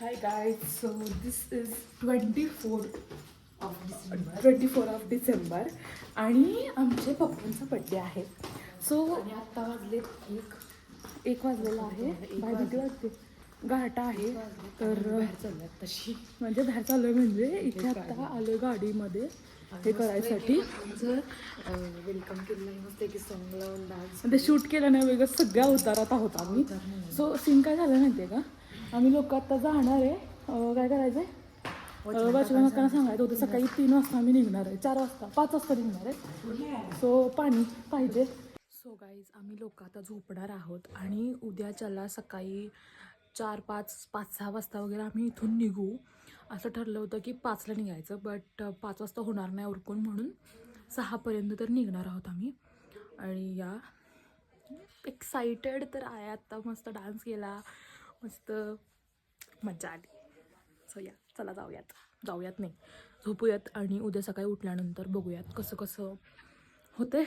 Hi guys, so this is 24 of December आणि आमच्या पप्पांचा birthday आहे. सो आता वाजले एक वाजलेला आहे. बाय किती वाजते घाटा आहे तर तशी म्हणजे बाहेर चालू म्हणजे इथे आता आलो गाडीमध्ये हे करायसाठी. वेलकम केलं मस्त की सॉंग लावून डान्स ते शूट केलं नाही वेगळं सगळ्या उतारात आहोत आम्ही. सो सीन काय झालं माहिती आहे का, आम्ही लोक आता जाणार आहे. काय करायचं आहे वाचनाकांना सांगायचं होतं. सकाळी 3 वाजता आम्ही निघणार आहे, 4 वाजता 5 वाजता निघणार आहे. सो पाणी पाहिजे. सो गाईज आम्ही लोक आता झोपणार आहोत आणि उद्याच्याला सकाळी 4, 5, 6 वाजता वगैरे आम्ही इथून निघू असं ठरलं होतं की 5ला निघायचं. बट 5 वाजता होणार नाही उरकून, म्हणून 6पर्यंत तर निघणार आहोत आम्ही. आणि या एक्साइटेड तर आहे. आत्ता मस्त डान्स केला, मस्त मजा आली. सो या चला जाऊयात नाही झोपूयात आणि उद्या सकाळी उठल्यानंतर बघूयात कसं कसं होते,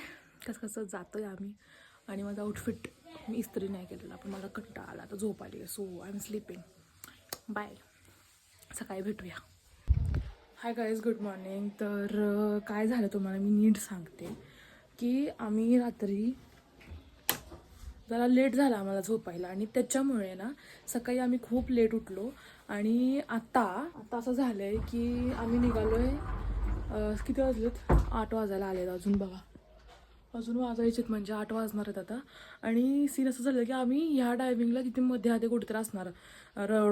कसं जातो आहे आम्ही. आणि माझा आउटफिट मी इस्त्री नाही केलेला, पण मला कंटाळा आला तर झोप आली. So I am sleeping. Bye, सकाळी भेटूया. Hi guys, good morning. तर काय झालं तुम्हाला मी नीट सांगते की आम्ही रात्री जरा लेट झाला आम्हाला झोपायला आणि त्याच्यामुळे ना सकाळी आम्ही खूप लेट उठलो. आणि आता असं झालं आहे की आम्ही निघालो आहे, किती वाजलेत, 8 वाजायला आलेत अजून. बघा अजून वाजायचेत म्हणजे 8 वाजणार आहेत आता. आणि सीन असं झालं की आम्ही ह्या डायविंगला तिथे मध्ये कुठेतरी असणार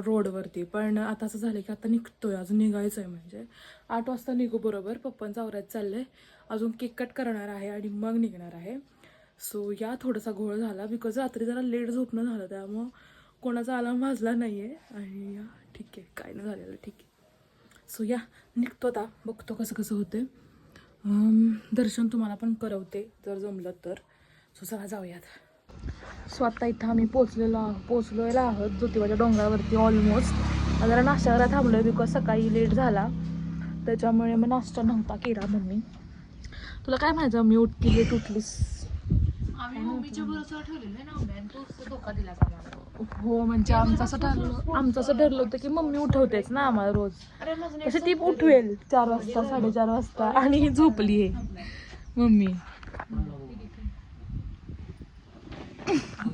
रोडवरती, पण आता असं झालं की आता निघतोय, अजून निघायचं आहे. म्हणजे 8 वाजता निघू बरोबर. पप्पांचं आवरायचं चाललं आहे, अजून केक कट करणार आहे आणि मग निघणार आहे. सो या थोडासा घोळ झाला बिकॉज रात्री जरा लेट झोपणं झालं, त्यामुळं कोणाचा अलार्म वाजला नाही आहे. आणि या ठीक आहे, काय नाही झालेलं, ठीक आहे. सो या निघतो आता, बघतो कसं कसं होते. दर्शन तुम्हाला पण करवते जर जमलं तर. सो चला जाऊयात. सो आता इथं आम्ही पोचलेलो आहोत ज्योतिबाच्या डोंगरावरती ऑलमोस्ट. जरा नाश्त्याला थांबलो आहे बिकॉज सकाळी लेट झाला, त्याच्यामुळे मग नाश्ता नव्हता केला. मम्मी तुला काय माहिती मी लेट उठलीस? आम्ही मम्मीच्या भरोसा ठेवलेलं ना, तोच धोका दिला आम्हाला. हो म्हणजे आमचं असं ठरलं होतं की मम्मी उठवतेच ना आम्हाला रोज, तसे ती उठवेल 4 वाजता 4:30 वाजता आणि ही झोपली आहे मम्मी.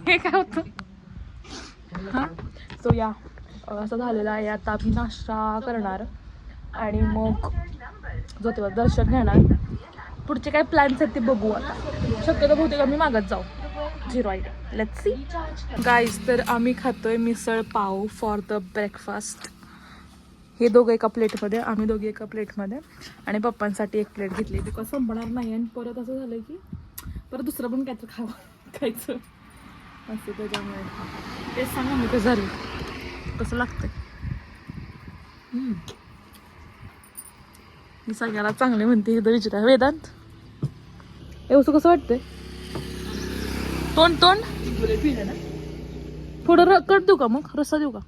हे काय होतं हां. सो या असं झालेलं आहे. आता आम्ही नाश्ता करणार आणि मग ज्योतिबा दर्शन घेणार. पुढचे काय प्लॅन्स आहेत ते बघू आता. शक्यतो बहुतेक आम्ही मागत जाऊ, 0 आयडिया, लेट्स सी. गाईज तर आम्ही खातोय misal pav for the breakfast. हे दोघं एका प्लेटमध्ये, आम्ही दोघी एका प्लेटमध्ये, आणि पप्पांसाठी एक प्लेट घेतली बिकॉज संपणार नाही. आणि परत असं झालं की परत दुसरं पण काहीतरी खायचं असं, त्याच्यामुळे तेच सांगा मी कसं झालं, कसं लागतंय. मी सगळ्याला चांगले म्हणते, हे तर विचारा वेदांत एवढं कसं वाटतंय. तोंड थोडं कट देऊ का, मग रस्सा देऊ का?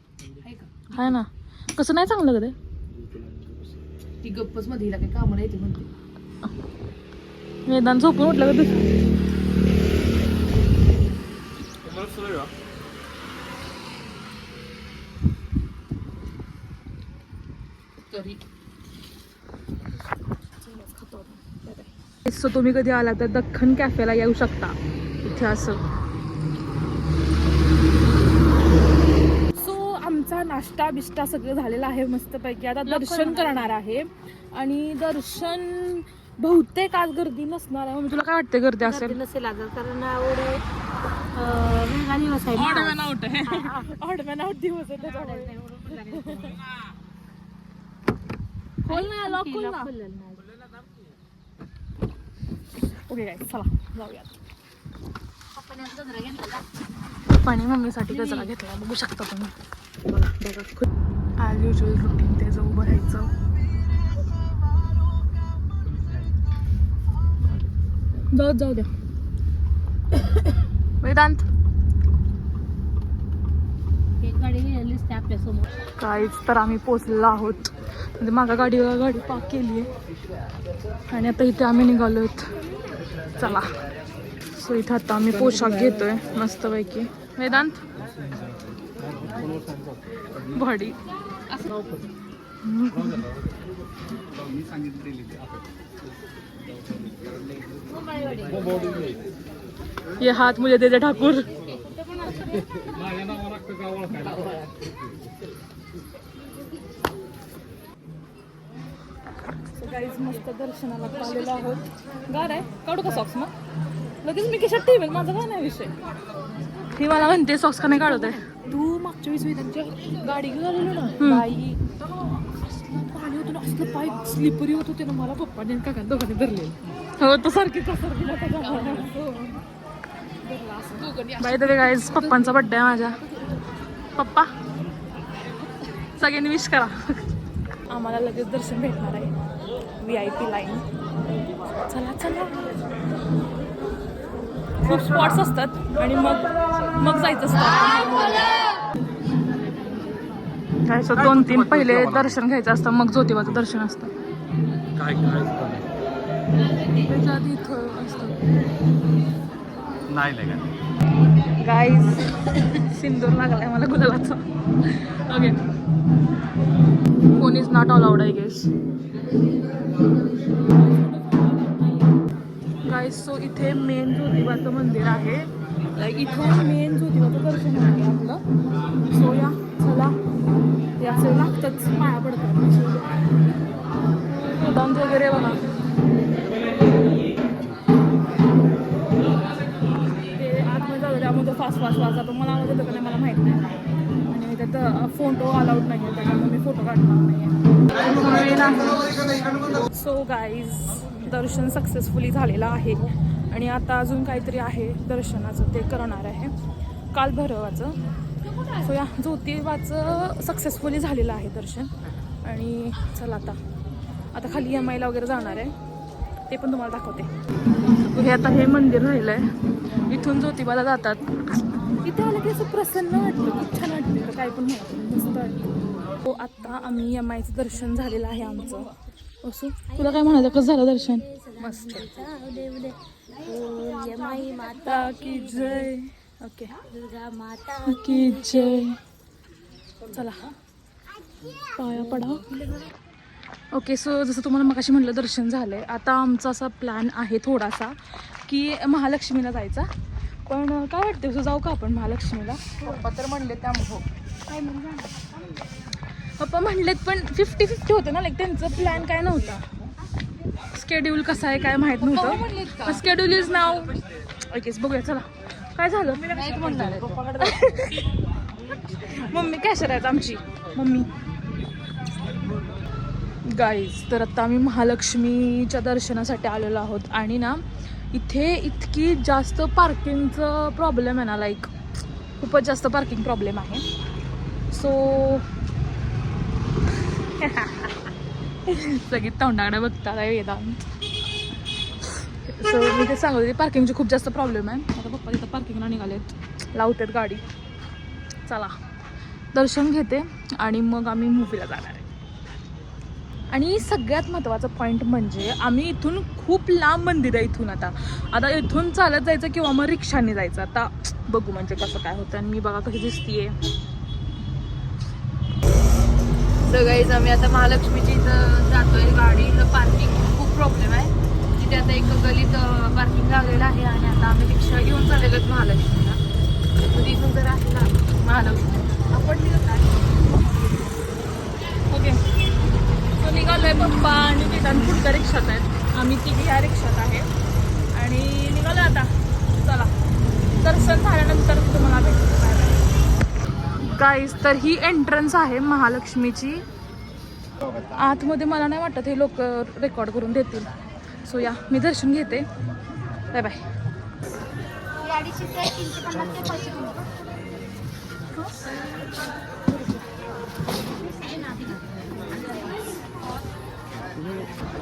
हाय ना, कसं नाही चांगलं का ते? ती गप्पच मध्ये हिला काही कामं नाही ती म्हणते. मैदान झोपून उठलं का दुसरं? तरी सो तुम्ही कधी आला तर दख्खन कॅफेला येऊ शकता. इथे असं. सो आमचा नाश्ता बिष्टा सगळं झालेला आहे मस्तपैकी. आता दर्शन करणार आहे आणि दर्शन बहुतेक आज गर्दी नसणार आहे. म्हणजे तुला काय वाटतं गर्दी असेल? नसेल कारण एवढे दिवस आहे. ऑडमॅन आउट दिवस आहे त्याच्यामुळे. खोल ना, लॉक खोल ना. ओके काय, चला जाऊयात. पाणी मम्मीसाठी गजरा घेतला, बघू शकता तुम्ही. बघा ॲज युजल रुटीन, त्याचं उभं राहायचं. जाऊ द्या वेदांत. एक गाडी गेलीच त्या आपल्यासमोर. काहीच तर आम्ही पोचलेलो आहोत. म्हणजे मागा गाडी पार्क केली आहे आणि आता इथे आम्ही निघालो आहेत. चला. सो इथं आता आम्ही पोशाख घेतोय मस्तपैकी. वेदांत बॉडी ये हाथ मुझे दे दे ठाकुर. गाईज मस्त दर्शनाला आलेलो आहोत. गार आहे, काढू का सॉक्स मग? लगेच मी खिशात ठेवेल, माझा काय नाही विषय. ती मला म्हणते सॉक्स का नाही काढत आहे. तू मागच्या वेळेस त्यांच्या गाडी घेऊन आलेलो ना बाई, पाणी होतं ना, असलं पाय स्लिपरी होत होते ना, मला पप्पाने काका दोघांनी धरले. हो तो सारखी बाई तरी गाईज पप्पांचा बड्डे आहे माझ्या. पप्पा सगळ्यांनी विश करा. आम्हाला लगेच दर्शन भेटणार आहे. VIP line. चला चला. खूप स्पॉट्स असतात आणि मग जायचं असतं. काय 2-3 पहिले दर्शन घ्यायचं असतं, मग ज्योतिबाचं दर्शन असतं. त्याच्या आधी इथं असतं. गाईज सिंदूर लागलाय मला गुलालाचा. Okay, phone is not allowed I guess. Guys so इथे मेन ज्योतिबाचं मंदिर आहे. इथून मेन ज्योतिबाचं दर्शन आहे आपलं. सो या चला, याचं लागतंच, पाया पडतात. डान्स वगैरे बघा. ते आतमध्ये जाऊ त्यामध्ये फास्ट वाजता, पण मला आवाज येतो का नाही मला माहीत नाही. आणि त्यात फोटो अलाउड नाही आहे, त्याच्यामुळे मी फोटो काढणार नाही आहे. सो गाईज दर्शन सक्सेसफुली झालेलं आहे आणि आता अजून काहीतरी आहे दर्शनाचं, ते करणार आहे काल भैरवाचं. सो या ज्योतिबाचं सक्सेसफुली झालेलं आहे दर्शन. आणि चला आता खाली MI ला वगैरे जाणार आहे, ते पण तुम्हाला दाखवते. हे आता हे मंदिर राहिलं आहे, इथून ज्योतिबाला जातात. इथे आलं की असं प्रसन्न वाटतं, खूप छान वाटतं, काय पण मस्त वाटतं. हो आता आम्ही MIचं दर्शन झालेलं आहे आमचं. असो तुला काय म्हणायचं, कसं झालं दर्शन? मस्त. MI माता की जय. ओके, दुर्गा माता की जय. चला पाया पडा. ओके सो जसं तुम्हाला मगाशी म्हटलं दर्शन झालं आहे. आता आमचा असा प्लॅन आहे थोडासा की महालक्ष्मीला जायचा. पण काय वाटतं तुझं, जाऊ का आपण महालक्ष्मीला? पप्पा तर म्हणले त्यामुळं काय पप्पा म्हणलेत, पण 50-50 होतं ना, लाईक त्यांचं प्लॅन काय नव्हता. स्केड्यूल कसं आहे काय माहीत नव्हतं. स्केड्यूल इज नाव ओकेच. बघूया चला काय झालं. मम्मी कॅशर आहेत आमची मम्मी. गाईज तर आता आम्ही महालक्ष्मीच्या दर्शनासाठी आलेलो आहोत आणि ना इथे इतकी जास्त पार्किंगचं प्रॉब्लेम आहे ना, लाईक खूपच जास्त पार्किंग प्रॉब्लेम आहे. सो सगळी तोंडाकडे बघतात वेदांत. सो मी ते सांगत होते पार्किंगची खूप जास्त प्रॉब्लेम आहे. आता पप्पा तिथं पार्किंगला निघालेत, लावतात गाडी. चला दर्शन घेते आणि मग आम्ही मूवीला जाणार आहे. आणि सगळ्यात महत्त्वाचा पॉईंट म्हणजे आम्ही इथून खूप लांब मंदिर आहे. इथून आता इथून चालत जायचं किंवा मग रिक्षाने जायचं, आता बघू म्हणजे कसं काय होतं. आणि मी बघा कशी दिसतीये. तर गाईज आम्ही आता महालक्ष्मीची इथं जातोय. गाडीचं पार्किंग खूप प्रॉब्लेम आहे. तिथे आता एक गलीत पार्किंग लागलेलं आहे आणि आता आम्ही रिक्षा घेऊन चाललेलो महालक्ष्मीला. तिथून जर आहे ना महालक्ष्मी आपण तिथं काय. ओके तो निघालोय पप्पा आणि वेदांत पुढच्या रिक्षात आहेत. आम्ही तिघी ह्या रिक्षात आहे आणि निघालो आता. चला दर्शन झाल्यानंतर तुम्हाला भेटतो. गाईज तर ही एंट्रन्स आहे महालक्ष्मीची. आतमध्ये मला नाही वाटत हे लोक रेकॉर्ड करून देतील. सो या मी दर्शन घेते. Bye bye.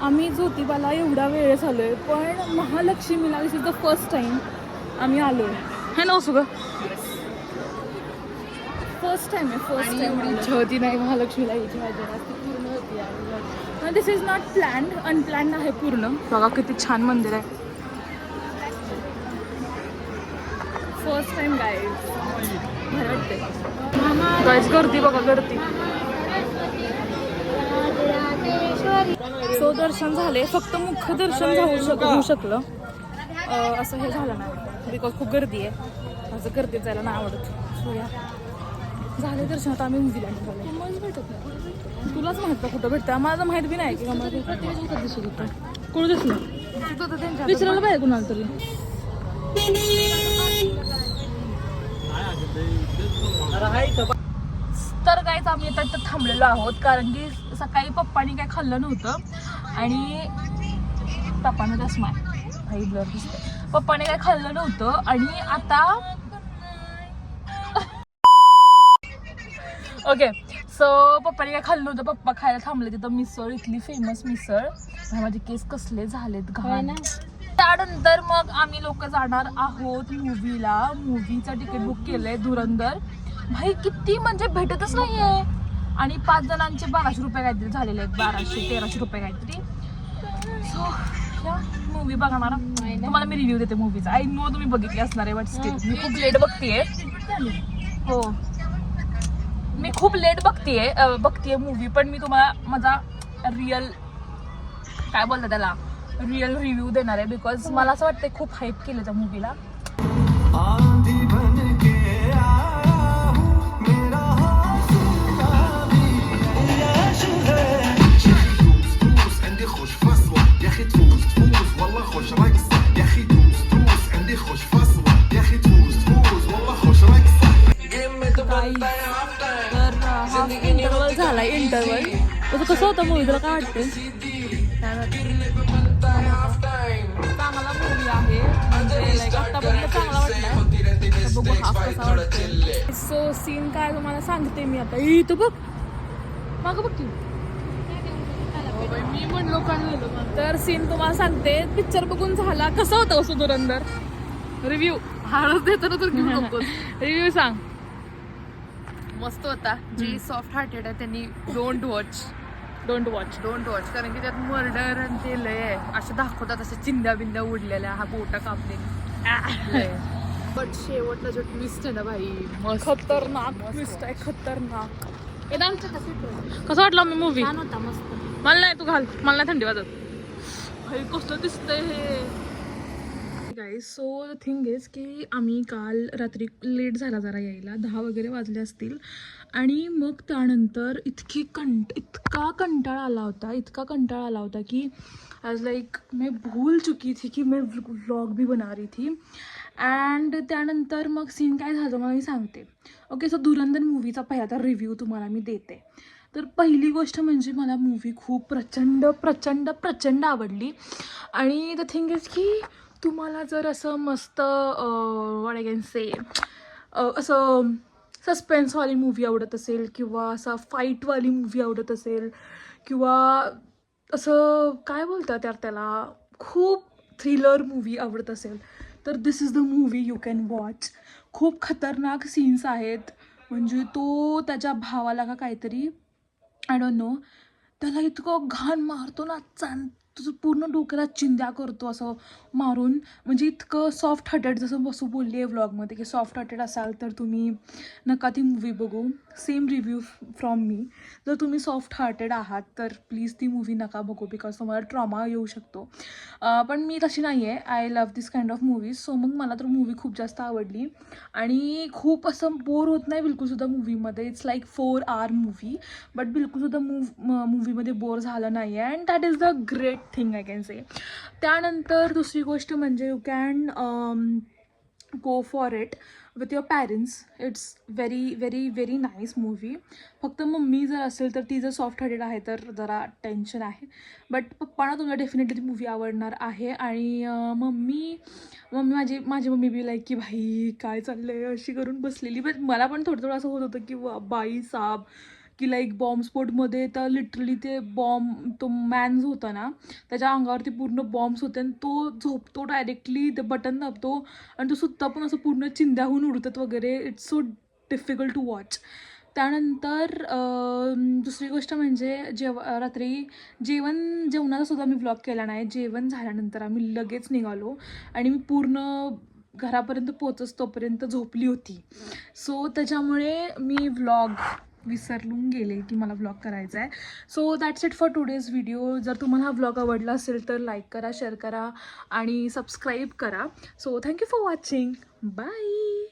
आम्ही ज्योतिबाला एवढा वेळ झालोय, पण महालक्ष्मीला this is the first time आम्ही आलोय. है ना असू ग, फर्स्ट टाइम आहे. फर्स्ट टाइम इच्छा होती नाही महालक्ष्मीला यायची, पूर्ण होती. This is not planned, unplanned आहे पूर्ण. बघा किती छान मंदिर आहे. फर्स्ट टाइम गाईज, भारी वाटते. गाईज गर्दी बघा, गर्दी. सो दर्शन झाले, फक्त मुख्य दर्शन होऊ शकलं. असं हे झालं नाही बिकॉज खूप गर्दी आहे. असं गर्दीत जायला नाही आवडत. सो या झाले दर्शन. आता आम्ही मुव्हीला निघालो. भेटत नाही तुलाच माहित का कुठं भेटतं? मला माहित बी नाही की मला दिसत होतं. कुठं दिसलं विचारायला पाहिजे कुणाला तरी. तर काहीच आम्ही आता इथं थांबलेलो आहोत कारण की सकाळी पप्पानी काय खाल्लं नव्हतं आणि पप्पानं चष्मा काही ब्लर दिसतंय. पप्पाने काय खाल्लं नव्हतं आणि आता ओके सो पप्पाने काय खाल्लं नव्हतं. पप्पा खायला थांबले तिथं मिसळ, इथली फेमस मिसळ. माझे केस कसले झालेत घाण. त्यानंतर मग आम्ही लोक जाणार आहोत मूवीला. मूवीचं तिकीट बुक केलंय धुरंधर. भाई किती म्हणजे भेटतच नाहीये. आणि 5 जणांचे 1200 रुपये काहीतरी झालेले आहेत. 1200-1300 रुपये काहीतरी. सो मूवी बघणार. तुम्हाला मी रिव्ह्यू देते मूवीचा. आय नो तुम्ही बघितली असणार आहे बट स्टिल मी खूप लेट बघतेय. हो मी खूप लेट बघतेय मूवी. पण मी तुम्हाला माझा रिअल काय बोलतात त्याला रिअल रिव्ह्यू देणार आहे बिकॉज मला असं वाटतं खूप हाईप केलं त्या मूवीला. इंटरवल झालाय. इंटरवल कसं होतं मूवीला काय वाटतं? चांगला मूवी आहे म्हणजे लाईक आतापर्यंत चांगला वाटलाय. बघू हाफ कसा वाटतोय. सो सीन काय तुम्हाला सांगते मी आता. इथं बघ मागं बघ की मी म्हणलो काय झालं. तर सीन तुम्हाला सांगते. पिक्चर बघून झाला. कसा होता असं धुरंधर? रिव्ह्यू हळद देतो तर घेऊ नको. रिव्ह्यू सांग. मस्त होता. जी सॉफ्ट हार्टेड आहे त्यांनी डोंट वॉच कारण की त्यात मर्डर आणि ते लय आहे. असे दाखवतात असे चिंध्या बिंद्या उडलेल्या, हा बोटा कापले. बट शेवटला जो ट्विस्ट आहे ना भाई मस्त खतरनाक ट्विस्ट आहे. खतरनाक. कसं वाटलं मी मूवी? होता मस्त. मला नाही तू घाल. मला नाही थंडी वाजत. भाई कसलं दिसतंय हे guys. So the thing is की आम्ही काल रात्री लेट झाला जरा यायला. 10 वगैरे वाजले असतील. आणि मग त्यानंतर इतका कंटाळा आला होता की आज लाईक मैं भूल चुकी थी की मैं व्लॉग भी बना रही थी. अँड त्यानंतर मग सीन काय झालं मला मी सांगते. ओके सो धुरंधर मूवीचा पहिला रिव्ह्यू तुम्हाला मी देते. तर पहिली गोष्ट म्हणजे मला मूवी खूप प्रचंड आवडली. आणि द थिंग इज की तुम्हाला जर असं मस्त व्हॉट आय कॅन से असं सस्पेन्सवाली मूवी आवडत असेल किंवा असा फाईटवाली मूवी आवडत असेल किंवा असं काय बोलतात यार त्याला खूप थ्रिलर मूवी आवडत असेल तर this is the movie you can watch. खूप खतरनाक सीन्स आहेत. म्हणजे तो त्याच्या भावाला का काहीतरी आय डोंट नो त्याला इतकं घाण मारतो ना. तुझं पूर्ण डोक्याला चिंध्या करतो असं मारून. म्हणजे इतकं सॉफ्ट हार्टेड जसं बसू बोलली आहे व्लॉगमध्ये की सॉफ्ट हार्टेड असाल तर तुम्ही नका ती मूवी बघू. Same review from me. जर तुम्ही सॉफ्ट हार्टेड आहात तर प्लीज ती मूवी नका बघू बिकॉज तुम्हाला ट्रॉमा येऊ शकतो. पण मी तशी नाही आहे. I love this kind of movies. So मग मला तर मूवी खूप जास्त आवडली आणि खूप असं बोर होत नाही बिलकुलसुद्धा मूवीमध्ये. It's like 4 hour movie but बिलकुलसुद्धा मूवीमध्ये बोर झालं नाही आहे. And that is the great thing I can say. त्यानंतर दुसरी गोष्ट म्हणजे you can go for it with your parents. It's very nice movie. फक्त मम्मी जर असेल तर ती जर सॉफ्ट हार्टेड आहे तर जरा टेन्शन आहे. बट पप्पांना तुम्हाला डेफिनेटली ती मूवी आवडणार आहे. आणि माझी मम्मी बी लाईक की भाई काय चाललं आहे अशी करून बसलेली. बट मला पण थोडं असं होत होतं की बाई साब की लाईक बॉम्बस्फोटमध्ये तर लिटरली ते तो मॅन जो होता ना त्याच्या अंगावरती पूर्ण बॉम्ब्स होते आणि तो झोपतो डायरेक्टली. ते बटन दाबतो आणि तो सुद्धा पण असं पूर्ण चिंध्याहून उडतात वगैरे. It's so difficult to watch. त्यानंतर दुसरी गोष्ट म्हणजे रात्री जेवणाचा सुद्धा मी व्लॉग केला नाही. जेवण झाल्यानंतर आम्ही लगेच निघालो आणि मी पूर्ण घरापर्यंत पोहोचच तोपर्यंत झोपली होती. सो त्याच्यामुळे मी व्लॉग विसरून गेले की मला व्लॉग करायचा आहे. So that's it for today's video. जर तुम्हाला हा व्लॉग आवडला असेल तर लाईक करा, शेअर करा आणि सबस्क्राईब करा. So thank you for watching. Bye.